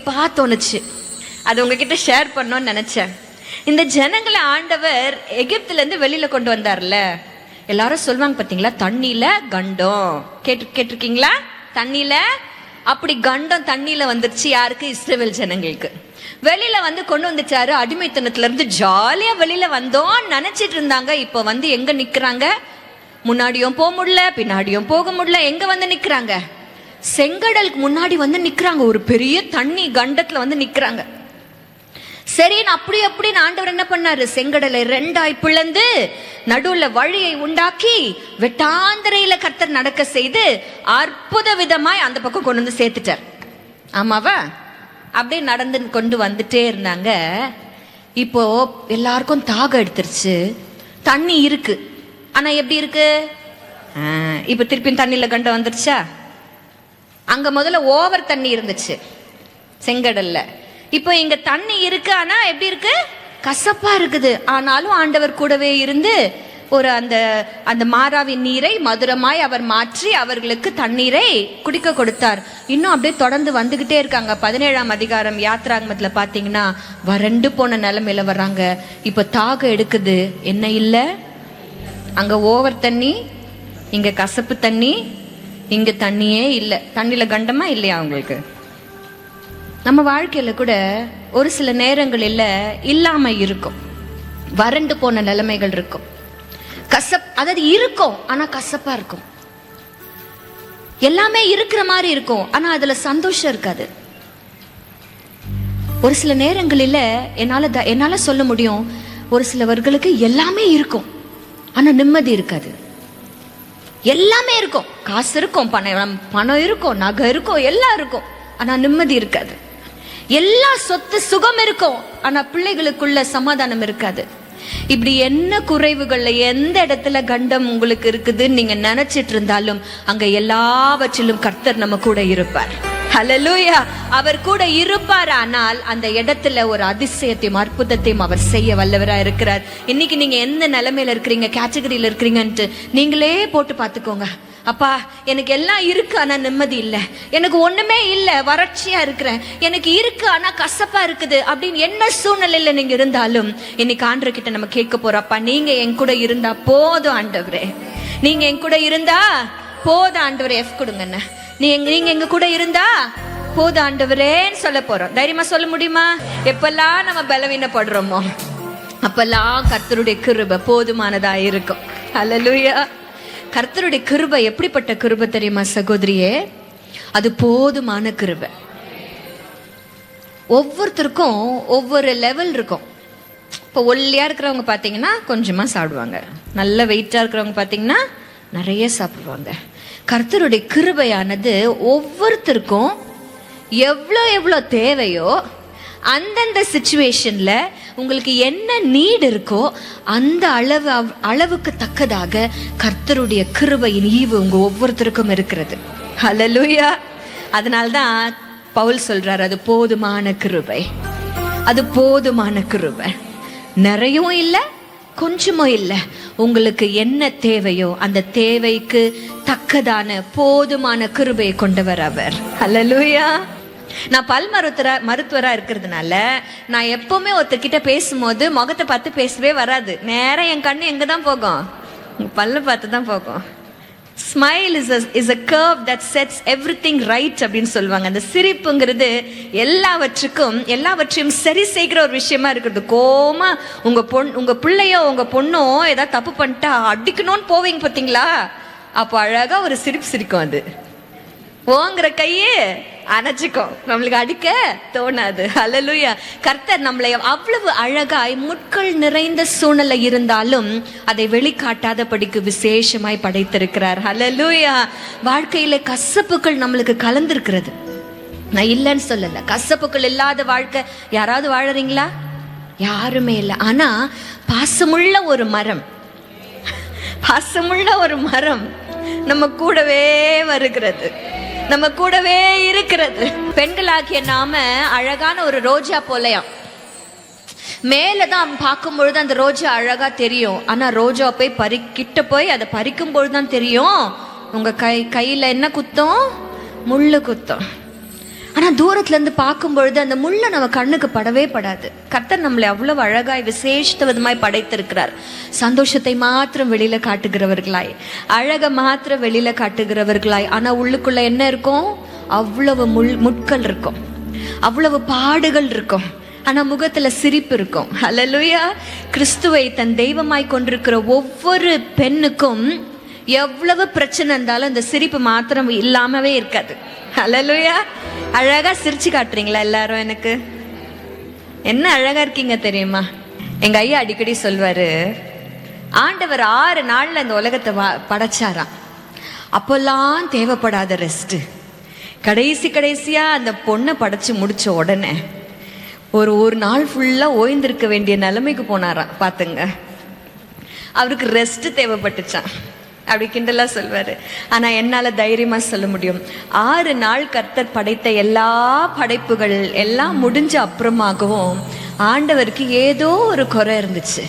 சிரிப்பா தோணுச்சு. அது உங்ககிட்ட ஷேர் பண்ணணும்னு நினைச்சேன். இந்த ஜனங்களை ஆண்டவர் எகிப்துல இருந்து வெளியில கொண்டு வந்தார்ல, எல்லாரும் சொல்லுவாங்க பாத்தீங்களா, தண்ணியில கண்டம். கேட்டிருக்கீங்களா? தண்ணியில அப்படி கண்டம் தண்ணியில வந்துருச்சு. யாருக்கு? இஸ்ரவேல் ஜனங்களுக்கு. வெளியில வந்து கொண்டு வந்துச்சாரு. அடிமைத்தனத்துல இருந்து ஜாலியா வெளியில வந்தோம் நினைச்சிட்டு இருந்தாங்க. இப்ப வந்து எங்க நிக்கிறாங்க? முன்னாடியும் போக முடியல, பின்னாடியும் போக முடியல. எங்க வந்து நிக்கிறாங்க? செங்கடலுக்கு முன்னாடி வந்து நிக்கிறாங்க. ஒரு பெரிய தண்ணி கண்டத்துல வந்து நிக்கிறாங்க. சரி, அப்படி ஆண்டவர் என்ன பண்ணாரு? செங்கடலை 2ஆய் பிளந்து நடுவுல வழியை உண்டாக்கி வெட்டாந்தரையில கர்த்தர் நடக்க செய்து அற்புத விதமாய் அந்த பக்கம் கொண்டு வந்து சேர்த்துட்டார். ஆமாவா? அப்படியே நடந்து கொண்டு வந்துட்டே இருந்தாங்க. இப்போ எல்லாருக்கும் தாகம் எடுத்துருச்சு. தண்ணி இருக்கு, ஆனா எப்படி இருக்கு? இப்ப திருப்பி தண்ணியில கண்டம் வந்துருச்சா? அங்க முதல்ல ஓவர் தண்ணி இருந்துச்சு செங்கடல்ல. இப்போ இங்க தண்ணி இருக்கு, ஆனா எப்படி இருக்கு? கசப்பா இருக்குது. ஆனாலும் ஆண்டவர் கூடவே இருந்து ஒரு அந்த மாறாவின் நீரை மதுரமாய் அவர் மாற்றி அவர்களுக்கு தண்ணீரை குடிக்க கொடுத்தார். இன்னும் அப்படியே தொடர்ந்து வந்துகிட்டே இருக்காங்க. 17ஆம் அதிகாரம் யாத்ராகமத்துல பாத்தீங்கன்னா வறண்டு போன நிலைமையில வர்றாங்க. இப்ப தாகம் எடுக்குது, என்ன இல்ல? அங்க ஓவர் தண்ணி, இங்க கசப்பு தண்ணி, இங்க தண்ணியே இல்லை. தண்ணியில கண்டமா இல்லையா அவங்களுக்கு? நம்ம வாழ்க்கையில கூட ஒரு சில நேரங்களில் இல்லாம இருக்கும், வறண்டு போன நிலைமைகள் இருக்கும். அதாவது இருக்கும், ஆனா கசப்பா இருக்கும். எல்லாமே இருக்கிற மாதிரி இருக்கும், ஆனா அதுல சந்தோஷம் இருக்காது. ஒரு சில நேரங்களில் என்னால சொல்ல முடியும், ஒரு சிலவர்களுக்கு எல்லாமே இருக்கும், ஆனா நிம்மதி இருக்காது. எல்லாமே இருக்கும், காசு இருக்கும், பணம் இருக்கும், நகை இருக்கும், எல்லாம் இருக்கும், ஆனா நிம்மதி இருக்காது. எல்லா சொத்து சுகம் இருக்கும், ஆனா பிள்ளைகளுக்குள்ள சமாதானம் இருக்காது. இப்படி என்ன குறைவுகள்ல எந்த இடத்துல கண்டம் உங்களுக்கு இருக்குதுன்னு நீங்க நினைச்சிட்டு இருந்தாலும் அங்க எல்லாவற்றிலும் கர்த்தர் நம்ம கூட இருப்பார். ஹல்லேலூயா! அவர் கூட இருப்பார். ஆனால் அந்த இடத்துல ஒரு அதிசயத்தையும் அற்புதத்தையும் அவர் செய்ய வல்லவரா இருக்கிறார். இன்னைக்கு நீங்க எந்த நிலைமையில இருக்கிறீங்க, கேட்டகரியில இருக்கிறீங்கன்ட்டு நீங்களே போட்டு பார்த்துக்கோங்க. அப்பா, எனக்கு எல்லாம் இருக்கு, ஆனா நிம்மதி இல்லை. எனக்கு ஒண்ணுமே இல்லை, வறட்சியா இருக்கிறேன். எனக்கு இருக்கு, ஆனா கசப்பா இருக்குது. அப்படின்னு என்ன சூழ்நிலையில நீங்க இருந்தாலும் இன்னைக்கு ஆண்டவர்கிட்ட நம்ம கேட்க போறோம். அப்பா, நீங்க என் கூட இருந்தா போதும் ஆண்டவரே, நீங்க என் கூட இருந்தா போதும் ஆண்டவரே. எஃப் கொடுங்கண்ண. நீங்க எங்க கூட இருந்தா போதும் ஆண்டவரேன்னு சொல்ல போறோம். தைரியமா சொல்ல முடியுமா? எப்பெல்லாம் நம்ம பலவீனப்படுறோமோ அப்பெல்லாம் கர்த்தருடைய கிருபை போதுமானதா இருக்கும். ஹல்லேலூயா! கர்த்தருடைய கிருபை எப்படிப்பட்ட கிருபை தெரியுமா சகோதரியே? அது போதுமான கிருபை. ஒவ்வொருத்தருக்கும் ஒவ்வொரு லெவல் இருக்கும். இப்போ ஒல்லியா இருக்கிறவங்க பார்த்தீங்கன்னா கொஞ்சமா சாப்பிடுவாங்க, நல்ல வெயிட்டா இருக்கிறவங்க பார்த்தீங்கன்னா நிறைய சாப்பிடுவாங்க. கர்த்தருடைய கிருபையானது ஒவ்வொருத்தருக்கும் எவ்வளோ தேவையோ அந்தந்த சிச்சுவேஷன்ல உங்களுக்கு என்ன நீட் இருக்கோ அந்த அளவுக்கு தக்கதாக கர்த்தருடைய கிருபையின் ஈவு உங்க ஒவ்வொருத்தருக்கும் இருக்கிறது. ஹல்லேலூயா! அதனால்தான் பவுல் சொல்றார், அது போதுமான கிருபை, அது போதுமான கிருபை. நிறையவும் இல்லை, கொஞ்சமும் இல்லை. உங்களுக்கு என்ன தேவையோ அந்த தேவைக்கு தக்கதான போதுமான கிருபையை கொண்டவர் அவர். ஹல்லேலூயா! நான் பல் மருத்துவரா இருக்கிறதுனால நான் எப்பவுமே ஒருத்தர்கிட்ட பேசும்போது முகத்தை பார்த்து பேசவே வராது. நேரம் என் கண்ணு எங்க தான் போகும்? பல்ல பார்த்து தான் போகும். Smile is a curve that sets everything right அப்படின்னு சொல்லுவாங்க. அந்த சிரிப்புங்கிறது எல்லாவற்றையும் சரி செய்கிற ஒரு விஷயமா இருக்கிறது. கோமா உங்க பிள்ளையோ உங்க பொண்ணோ ஏதாவது தப்பு பண்ணிட்டா அடிக்கணும்னு போவீங்க பார்த்தீங்களா? அப்போ அழகா ஒரு சிரிப்பு சிரிக்கும். அது ஓங்கிற கையே அணைச்சிக்கும், நம்மளுக்கு அடிக்க தோணாது. ஹல்லேலூயா! கர்த்தர் நம்மளை அவ்வளவு அழகாய் முட்கள் நிறைந்த சூழ்நிலை இருந்தாலும் அதை வெளிக்காட்டாதபடிக்கு விசேஷமாய் படைத்திருக்கிறார். ஹல்லேலூயா! வாழ்க்கையில கசப்புகள் நம்மளுக்கு கலந்திருக்கிறது. நான் இல்லைன்னு சொல்லல, கசப்புகள் இல்லாத வாழ்க்கை யாராவது வாழறீங்களா? யாருமே இல்லை. ஆனா பாசமுள்ள ஒரு மரம் நம்ம கூடவே வருகிறது, நம்ம கூடவே இருக்கிறது. பெண்களாகிய நாம அழகான ஒரு ரோஜா போலையாம். மேலதான் பார்க்கும் பொழுது அந்த ரோஜா அழகா தெரியும், ஆனா ரோஜா போய் கிட்ட போய் அதை பறிக்கும் பொழுதுதான் தெரியும் உங்க கையில என்ன குத்தம்? முள்ளு குத்தம். ஆனா தூரத்துல இருந்து பார்க்கும் பொழுது அந்த முள்ள நம்ம கண்ணுக்கு படவே படாது. கர்த்தர் நம்மளை அவ்வளவு அழகாய் விசேஷ விதமாய் படைத்திருக்கிறார். சந்தோஷத்தை மாத்திரம் வெளியில காட்டுகிறவர்களாய், அழக மாத்திரம் வெளியில காட்டுகிறவர்களாய். ஆனா உள்ளுக்குள்ள என்ன இருக்கும்? அவ்வளவு முட்கள் இருக்கும், அவ்வளவு பாடுகள் இருக்கும். ஆனா முகத்துல சிரிப்பு இருக்கும். ஹல்லேலூயா. கிறிஸ்துவை தன் தெய்வமாய் கொண்டிருக்கிற ஒவ்வொரு பெண்ணுக்கும் எவ்வளவு பிரச்சனை இருந்தாலும் அந்த சிரிப்பு மாத்திரம் இல்லாமவே இருக்காது. ஹல்லேலூயா. அழகா சிரிச்சு காட்டுறீங்களா எல்லாரும்? எனக்கு என்ன அழகா இருக்கீங்க தெரியுமா? எங்க ஐயா அடிக்கடி சொல்வாரு, ஆண்டவர் 6 நாள்ல இந்த உலகத்தை படைச்சாராம். அப்பெல்லாம் தேவைப்படாத ரெஸ்ட் கடைசியா அந்த பொண்ணை படைச்சு முடிச்ச உடனே ஒரு நாள் ஃபுல்லா ஓய்ந்திருக்க வேண்டிய நிலைமைக்கு போனாராம். பாத்துங்க, அவருக்கு ரெஸ்ட் தேவைப்பட்டுச்சான். அப்படி கிண்டலா சொல்வாரு. ஆனா என்னால தைரியமா சொல்ல முடியும், 6 நாள் கர்த்தர் படைத்த எல்லா படைப்புகள் எல்லாம் முடிஞ்ச அப்புறமாகவும் ஆண்டவருக்கு ஏதோ ஒரு குறை இருந்துச்சு,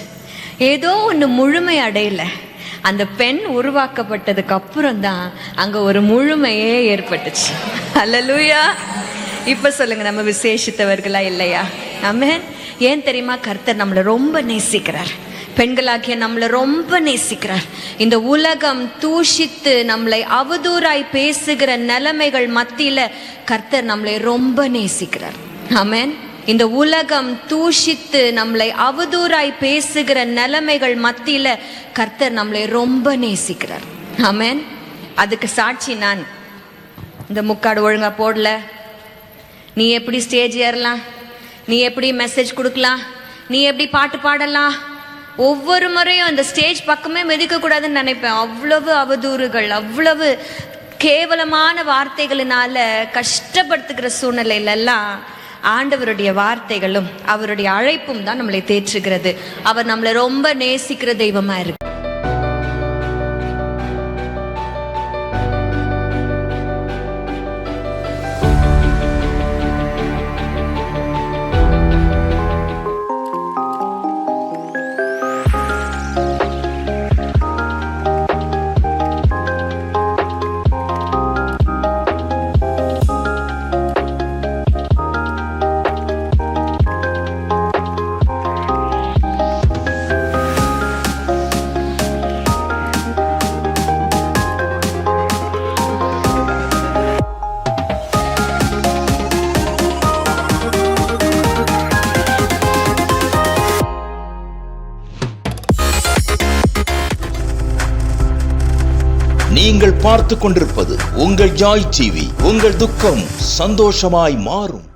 ஏதோ ஒண்ணு முழுமை அடையல. அந்த பெண் உருவாக்கப்பட்டதுக்கு அப்புறம் தான் அங்க ஒரு முழுமையே ஏற்பட்டுச்சு. ஹல்லேலூயா. இப்ப சொல்லுங்க, நம்ம விசேஷித்தவர்களா இல்லையா? ஆமென். ஏன் தெரியுமா? கர்த்தர் நம்மளை ரொம்ப நேசிக்கிறார். பெண்களாகிய நம்மளை ரொம்ப நேசிக்கிறார். இந்த உலகம் தூஷித்து நம்மளை அவதூறாய் பேசுகிற நிலைமைகள் மத்தியில கர்த்தர் நம்மளை ரொம்ப நேசிக்கிறார். ஆமென். இந்த உலகம் தூஷித்து நம்மளை அவதூறாய் பேசுகிற நிலைமைகள் மத்தியில கர்த்தர் நம்மளை ரொம்ப நேசிக்கிறார். ஆமென். அதுக்கு சாட்சி நான். இந்த முக்காடு ஒழுங்கா போடல, நீ எப்படி ஸ்டேஜ் ஏறலாம், நீ எப்படி மெசேஜ் கொடுக்கலாம், நீ எப்படி பாட்டு பாடலாம், ஒவ்வொரு முறையும் அந்த ஸ்டேஜ் பக்கமே மிதிக்க கூடாதுன்னு நினைப்பேன். அவ்வளவு அவதூறுகள், அவ்வளவு கேவலமான வார்த்தைகளினால கஷ்டப்படுத்துகிற சூழ்நிலையில எல்லாம் ஆண்டவருடைய வார்த்தைகளும் அவருடைய அழைப்பும் தான் நம்மளை தேற்றுகிறது. அவர் நம்மளை ரொம்ப நேசிக்கிற தெய்வமா இருக்கு. நீங்கள் பார்த்து கொண்டிருப்பது உங்கள் ஜாய் டிவி. உங்கள் துக்கம் சந்தோஷமாய் மாறும்.